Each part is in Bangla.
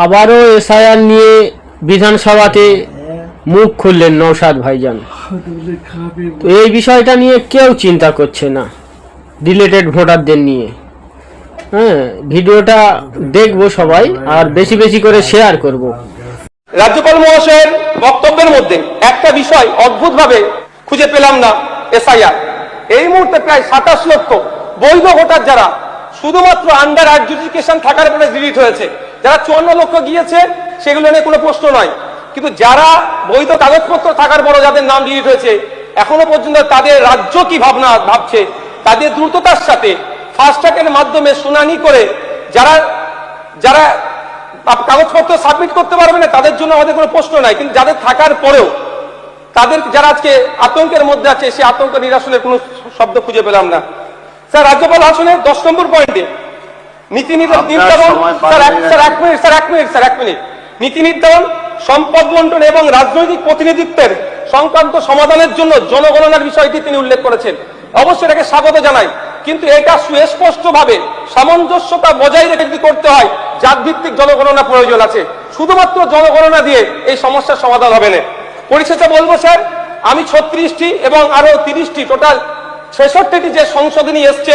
আবারও এসআইআর নিয়ে বিধানসভাতে মুখ খুললেন নওশাদ ভাইজান। তো এই বিষয়টা নিয়ে কেউ চিন্তা করছে না, ডিলেটেড ভোটারদের নিয়ে। হ্যাঁ, ভিডিওটা দেখবো সবাই, আর বেশি বেশি করে শেয়ার করব। রাজ্যপাল মহাশয়ের বক্তব্যের মধ্যে একটা বিষয় অদ্ভুতভাবে খুঁজে পেলাম না। এসআইআর এই মুহূর্তে প্রায় 27 লক্ষ বৈধ ভোটার যারা শুধুমাত্র আন্ডার অ্যাডজুডিকেশন থাকার পরে ডিলিট হয়েছে, যারা 54 লক্ষ গিয়েছে সেগুলো নিয়ে কোনো প্রশ্ন নয়, কিন্তু যারা বৈধ কাগজপত্র থাকার পরও যাদের নাম ডিলিট হয়েছে এখনো পর্যন্ত তাদের রাজ্য কি ভাবছে, তাদের দ্রুততার সাথে ফাস্ট ট্র্যাকের মাধ্যমে শুনানি করে যারা যারা কাগজপত্র সাবমিট করতে পারবে না তাদের জন্য আমাদের কোনো প্রশ্ন নাই, কিন্তু যাদের থাকার পরেও তাদের যারা আজকে আতঙ্কের মধ্যে আছে সেই আতঙ্ক নিরসনের কোনো শব্দ খুঁজে পেলাম না। স্যার, রাজ্যপাল ভাষণের 10 নম্বর পয়েন্টে নীতি নির্ধারণ, নীতি নির্ধারণ, সম্পদ বন্টন এবং রাজনৈতিক প্রতিনিধিত্বের সংক্রান্ত সমাধানের জন্য জনগণনার বিষয়টি তিনি উল্লেখ করেছেন। অবশ্যই এটাকে স্বাগত জানাই, কিন্তু এটা সুস্পষ্টভাবে সামঞ্জস্যতা বজায় রেখে যদি করতে হয় জাত ভিত্তিক জনগণনা প্রয়োজন আছে। শুধুমাত্র জনগণনা দিয়ে এই সমস্যার সমাধান হবে না। পরিশেষে বলবো স্যার, আমি 36টি এবং আরো 30টি টোটাল 66টি যে সংশোধনী এসছে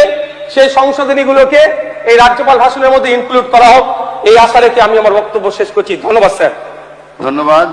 সেই সংশোধনীগুলোকে এই রাজ্যপাল ভাষণের মধ্যে ইনক্লুড করা হোক, এই আশা রেখে আমি আমার বক্তব্য শেষ করছি। ধন্যবাদ স্যার। ধন্যবাদ।